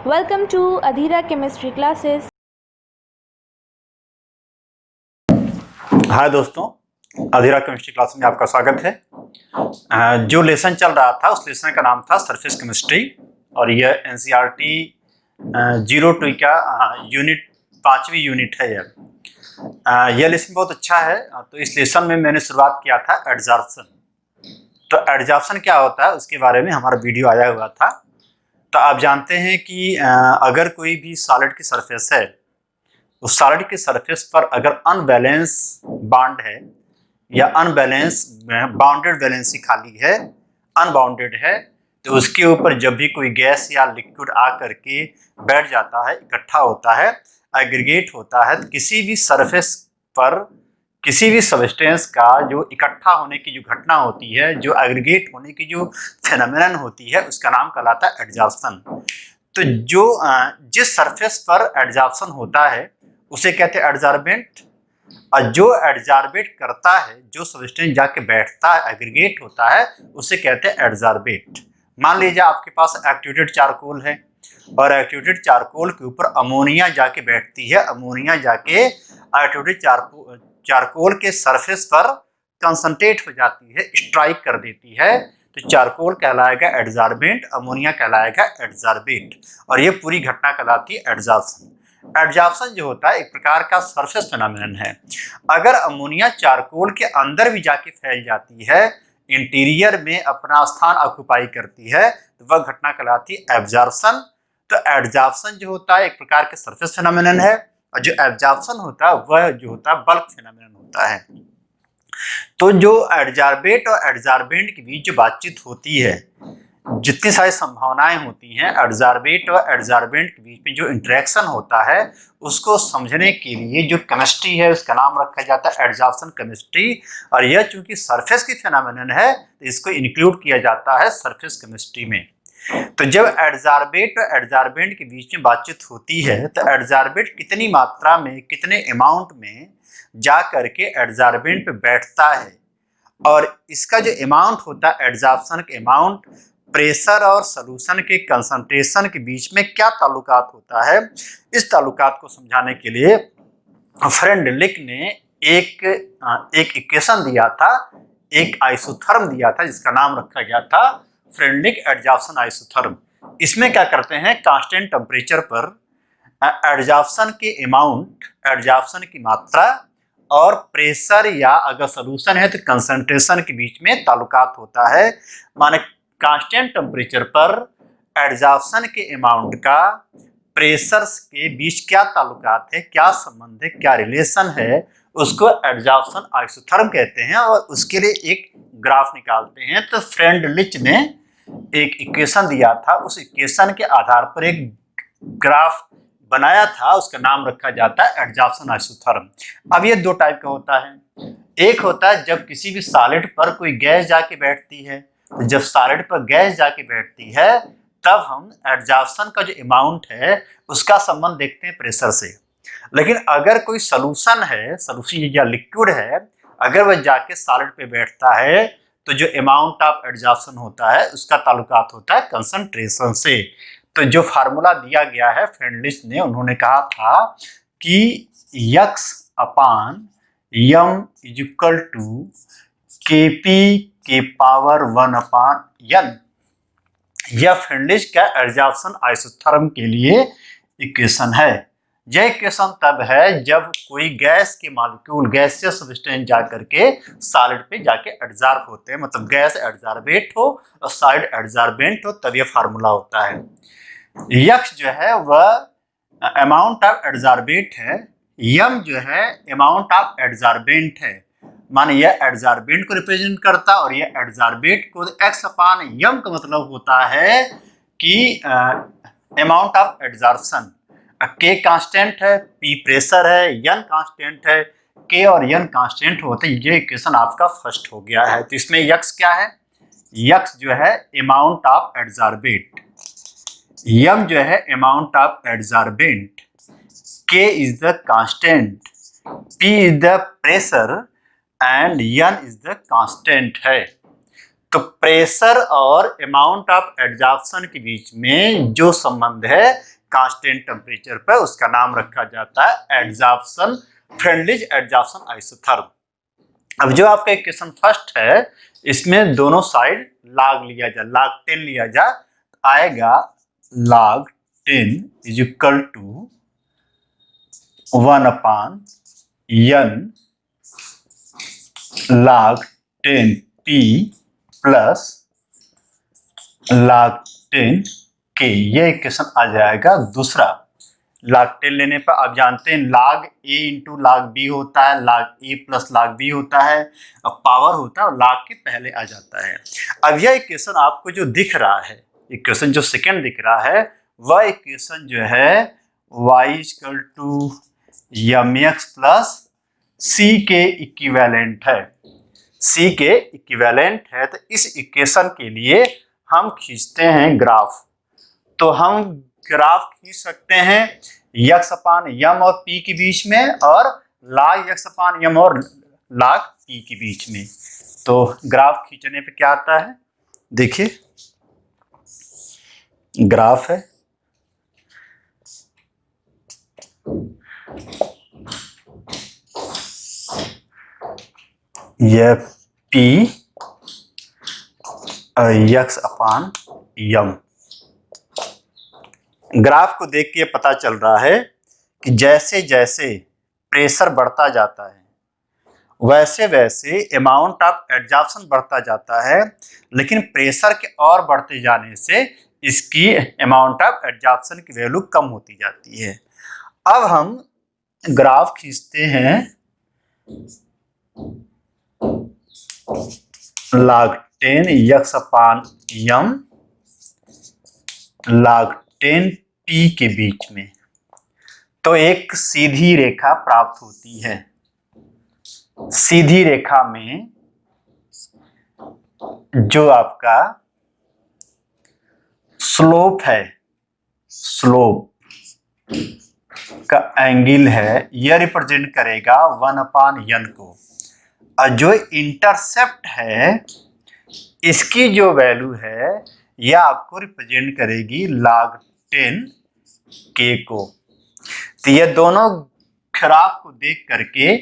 Welcome to Adhira Chemistry Classes. हाय दोस्तों, अधीरा chemistry class में आपका स्वागत है। जो लेसन चल रहा था उस लेसन का नाम था सरफेस केमिस्ट्री और यह एनसीईआरटी 02 का यूनिट 5वीं यूनिट है। यह लेसन बहुत अच्छा है। तो इस लेसन में मैंने शुरुआत किया था एडजॉर्प्शन। तो एडजॉर्प्शन क्या होता है उसके बारे में हमारा वीडियो आया हुआ था। तो आप जानते हैं कि अगर कोई भी सॉलिड की सरफेस है, उस सॉलिड की सरफेस पर अगर अनबैलेंस बॉन्ड है या अनबैलेंस बाउंडेड वैलेंसी खाली है, अनबाउंडेड है, तो उसके ऊपर जब भी कोई गैस या लिक्विड आ करके बैठ जाता है, इकट्ठा होता है, एग्रीगेट होता है, तो किसी भी सरफेस पर किसी भी सब्सटेंस का जो इकट्ठा होने की जो घटना होती है, जो एग्रीगेट होने की जो फेनोमेनन होती है, उसका नाम कहलाता है एडजॉर्प्शन। तो जो जिस सरफेस पर एडजॉर्प्शन होता है उसे कहते हैं एडजॉर्बेंट, और जो एडजॉर्बेट करता है, जो सब्सटेंस जाके बैठता है, एग्रीगेट होता है, उसे कहते हैं एडजॉर्बेट। मान लीजिए आपके पास एक्टिवेटेड चारकोल है और एक्टिवेटेड चारकोल के ऊपर अमोनिया जाके बैठती है, अमोनिया जाके एक्टिवेटेड चारकोल के सरफेस पर कंसंट्रेट हो जाती है, स्ट्राइक कर देती है, तो चारकोल कहलाएगा एडजॉर्बेंट, अमोनिया कहलाएगा एडजॉर्बेट, और ये पूरी घटना कहलाती है एडजॉर्प्शन। एडजॉर्प्शन जो होता है एक प्रकार का सरफेस फेनोमेनन है। अगर अमोनिया चारकोल के अंदर भी जाके फैल जाती है, इंटीरियर में अपना स्थान ऑक्युपाई करती है, तो वह घटना कहलाती है एब्जॉर्प्शन। तो एडजॉर्प्शन जो होता है एक प्रकार के सरफेस फेनोमेनन है, और जो एब्जॉर्प्शन होता है वह जो होता है बल्क फेनोमेनन होता है। तो जो एडजॉर्बेट और एडजॉर्बेंट के बीच जो बातचीत होती है, जितनी सारी संभावनाएं होती हैं एडजॉर्बेट और एडजॉर्बेंट के बीच में जो इंटरेक्शन होता है, उसको समझने के लिए जो केमिस्ट्री है उसका नाम रखा जाता है एडजॉर्प्शन केमिस्ट्री। और यह चूंकि सरफेस की फेनोमेनन है तो इसको इंक्लूड किया जाता है सरफेस केमिस्ट्री में। तो जब एडजॉर्बेट और एडजॉर्बेंट के बीच में बातचीत होती है तो एडजॉर्बेट कितनी मात्रा में, कितने अमाउंट में जा करके एडजॉर्बेंट पे बैठता है, और इसका जो अमाउंट होता है एडजॉर्प्शन के अमाउंट, प्रेशर और सॉल्यूशन के कंसंट्रेशन के बीच में क्या ताल्लुकात होता है, इस ताल्लुकात को समझाने के लिए फ्रेंडलिक ने एक इक्वेशन दिया था, एक आइसोथर्म दिया था जिसका नाम रखा गया था फ्रेंडलिक एडजॉर्प्शन आइसोथर्म। इसमें क्या करते हैं, कांस्टेंट टेम्परेचर पर एडजॉर्प्शन के अमाउंट, एडजॉर्प्शन की मात्रा और प्रेशर या अगर सॉल्यूशन है तो कंसंट्रेशन के बीच में ताल्लुकात होता है। माने कांस्टेंट टेम्परेचर पर एडजॉर्प्शन के अमाउंट का प्रेशर के बीच क्या ताल्लुकात है, क्या संबंध है, क्या रिलेशन है, उसको एडजॉर्प्शन आइसोथर्म कहते हैं, और उसके लिए एक ग्राफ निकालते हैं। तो फ्रेंडलिच ने एक इक्वेशन दिया था, उस इक्वेशन के आधार पर एक ग्राफ बनाया था, उसका नाम रखा जाता है एडजॉर्प्शन आइसोथर्म। अब ये दो टाइप का होता है। एक होता है जब किसी भी सॉलिड पर कोई गैस जाके बैठती है, तो जब सॉलिड पर गैस जाके बैठती है तब हम एडजॉर्प्शन का जो अमाउंट है उसका संबंध देखते हैं प्रेशर से। लेकिन अगर कोई सॉल्यूशन है, सॉल्यूशन या लिक्विड है, अगर वह जाके सॉलिड पे बैठता है तो जो अमाउंट ऑफ एडजॉर्प्शन होता है उसका ताल्लुकात होता है कंसंट्रेशन से। तो जो फार्मूला दिया गया है फ्रेंडलिच ने, उन्होंने कहा था कि x upon m is equal to kp के पावर 1 अपान n। यह फ्रेंडलिच का एडजॉर्प्शन आइसोथर्म के लिए इक्वेशन है। यह इक्वेशन तब है जब कोई गैस के मॉलिक्यूल, गैसियस सब्सटेंस जाकर के सॉलिड पे जाके एडजॉर्ब होते हैं, मतलब गैस एडजॉर्बेट हो और सॉलिड एडजॉर्बेंट हो, तब यह फार्मूला होता है। यक्स जो है वह अमाउंट ऑफ एडजॉर्बेट है, यम जो है अमाउंट ऑफ एडजॉर्बेंट है। माने यह एडजॉर्बेंट को रिप्रेजेंट करता और यह एडजॉर्बेट को, एक्स अपान यम का मतलब होता है कि अमाउंट ऑफ एडजॉर्प्शन। के कांस्टेंट है, पी प्रेशर है, एन कांस्टेंट है, के और एन कांस्टेंट होते हैं। ये इक्वेशन आपका फर्स्ट हो गया है। तो इसमें यक्स क्या है, यक्स जो है अमाउंट ऑफ एडजॉर्बेट, यम जो है amount of adsorbent, K is the constant, P is the pressure and N is the constant है। तो प्रेशर और अमाउंट ऑफ एडजॉर्प्शन के बीच में जो संबंध है कांस्टेंट टेम्परेचर पर, उसका नाम रखा जाता है एडजॉर्प्शन, फ्रेंडलिज एडजॉर्प्शन आइसोथर्म। अब जो आपका इक्वेशन फर्स्ट है, इसमें दोनों साइड log लिया जाए, log 10 लिया जाए, आएगा log 10 is equal to 1/n log 10 p plus log 10 k। ये इक्वेशन आ जाएगा दूसरा। log 10 लेने पर आप जानते हैं log a into log b होता है, log a plus log b होता है, अब पावर होता है और log के पहले आ जाता है। अब यह इक्वेशन आपको जो दिख रहा है, इक्वेशन जो सेकंड दिख रहा है, वह इक्वेशन जो है y equal to mx plus c के इक्विवेलेंट है। c के इक्विवेलेंट है, तो इस इक्वेशन के लिए हम खींचते हैं ग्राफ। तो हम ग्राफ खींच सकते हैं x/m और p के बीच में, और log x/m और log p के बीच में। तो ग्राफ खींचने पे क्या आता है, देखिए ग्राफ है, यह p x/m। ग्राफ को देख के पता चल रहा है कि जैसे जैसे प्रेशर बढ़ता जाता है वैसे वैसे अमाउंट ऑफ एडजॉर्प्शन बढ़ता जाता है, लेकिन प्रेशर के और बढ़ते जाने से इसकी अमाउंट ऑफ एडजॉर्प्शन की वैल्यू कम होती जाती है। अब हम ग्राफ खींचते हैं log 10 x/m log 10 p के बीच में। तो एक सीधी रेखा प्राप्त होती है। सीधी रेखा में जो आपका स्लोप है, स्लोप का एंगल है, यह रिप्रेजेंट करेगा 1/n को, और जो इंटरसेप्ट है इसकी जो वैल्यू है यह आपको रिप्रेजेंट करेगी log 10 k को। तो ये दोनों ग्राफ को देख करके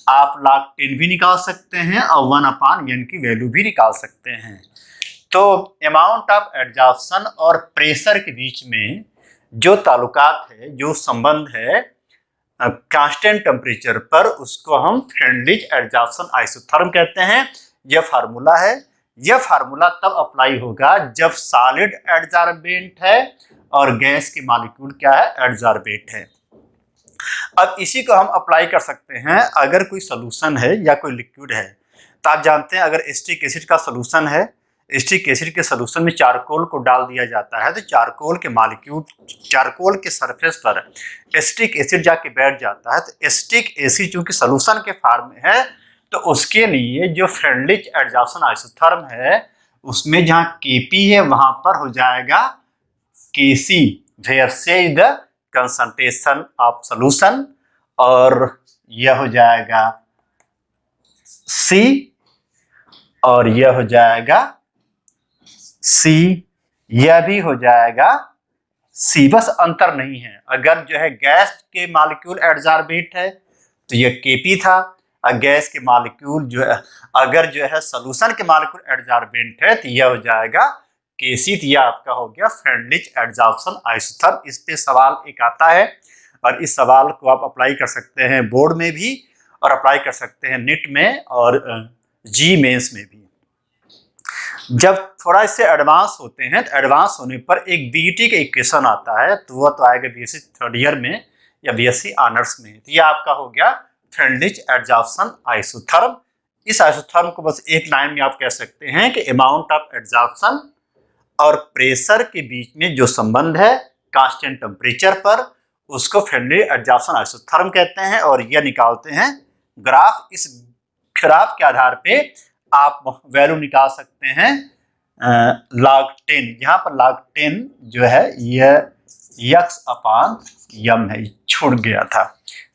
आप log 10 भी निकाल सकते हैं और 1/n की वैल्यू भी निकाल सकते हैं। तो अमाउंट ऑफ एडजॉर्प्शन और प्रेशर के बीच में जो ताल्लुकात है, जो संबंध है कांस्टेंट टेम्परेचर पर, उसको हम फ्रेंडलिज एडजॉर्प्शन आइसोथर्म कहते हैं। यह फार्मूला है। यह फार्मूला तब अप्लाई होगा जब सॉलिड एडजॉर्बेंट है और गैस के मॉलिक्यूल क्या है, एडजॉर्बेंट है। अब इसी को हम अप्लाई कर सकते हैं अगर कोई सोल्यूशन है या कोई लिक्विड है। तो आप जानते हैं अगर एसिटिक एसिड का सोल्यूशन है, एसिटिक एसिड के सोल्यूशन में चारकोल को डाल दिया जाता है, तो चारकोल के मॉलिक्यूल चारकोल के सरफेस पर एसिटिक एसिड जाके बैठ जाता है। तो एसिटिक एसिड चूंकि सोल्यूशन के फॉर्म में है, तो उसके लिए जो फ्रेंडलिज एडजॉर्प्शन आइसोथर्म है उसमें जहाँ Kp है वहां पर हो जाएगा Kc, वेयर से द कंसंट्रेशन ऑफ सोल्यूशन, और यह हो जाएगा C और यह हो जाएगा C, यह भी हो जाएगा C। बस अंतर नहीं है, अगर जो है गैस के मॉलिक्यूल एडजॉर्बेंट है तो यह Kp था, और गैस के मॉलिक्यूल जो है अगर जो है सोल्यूशन के मॉलिक्यूल एडजॉर्बेंट है तो यह हो जाएगा Kc। यह आपका हो गया फ्रेंडलिज एडजॉर्प्शन आइसोथर्म। इस पे सवाल एक आता है और इस सवाल को आप अप्लाई कर सकते हैं बोर्ड में भी, और अप्लाई कर सकते हैं नीट में और जी मेंस में भी। जब थोड़ा इससे एडवांस होते हैं तो एडवांस होने पर एक बीईटी का इक्वेशन आता है, तो वह तो आएगा बीएससी थर्ड ईयर में या बीएससी ऑनर्स में। तो यह आपका हो गया फ्रेंडलिज एडजॉर्प्शन आइसोथर्म। इस आइसोथर्म को बस एक लाइन में आप कह सकते हैं कि अमाउंट ऑफ एडजॉर्प्शन और प्रेशर के बीच में जो संबंध है कांस्टेंट टेम्परेचर पर, उसको फ्रेंडली एडजॉर्प्शन आइसोथर्म कहते हैं, और यह निकालते हैं ग्राफ। इस ग्राफ के आधार पे आप वैल्यू निकाल सकते हैं log 10। यहाँ पर log 10 जो है यह x/m है, छूट गया था।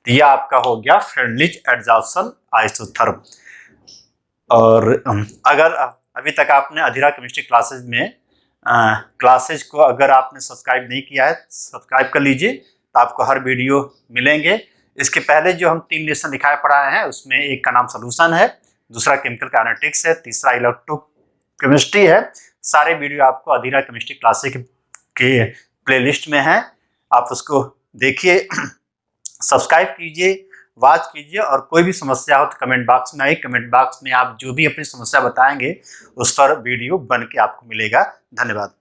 तो यह आपका हो गया फ्रेंडलिज एडजॉर्प्शन आइसोथर्म। और अगर अभी तक आपने अधीरा केमिस्ट्री क्लासेज में क्लासेज को अगर आपने सब्सक्राइब नहीं किया है, सब्सक्राइब कर लीजिए, तो आपको हर वीडियो मिलेंगे। इसके पहले जो हम 3 लेसन दिखाए पढ़ाए हैं, उसमें एक का नाम सोल्यूशन है, दूसरा केमिकल काइनेटिक्स है, तीसरा इलेक्ट्रोकेमिस्ट्री है। सारे वीडियो आपको अधीरा केमिस्ट्री क्लासेज के प्लेलिस्ट में है, आप उसको देखिए, सब्सक्राइब कीजिए, वॉच कीजिए, और कोई भी समस्या हो तो कमेंट बॉक्स में आइए। कमेंट बॉक्स में आप जो भी अपनी समस्या बताएंगे उस पर वीडियो बन के आपको मिलेगा। धन्यवाद।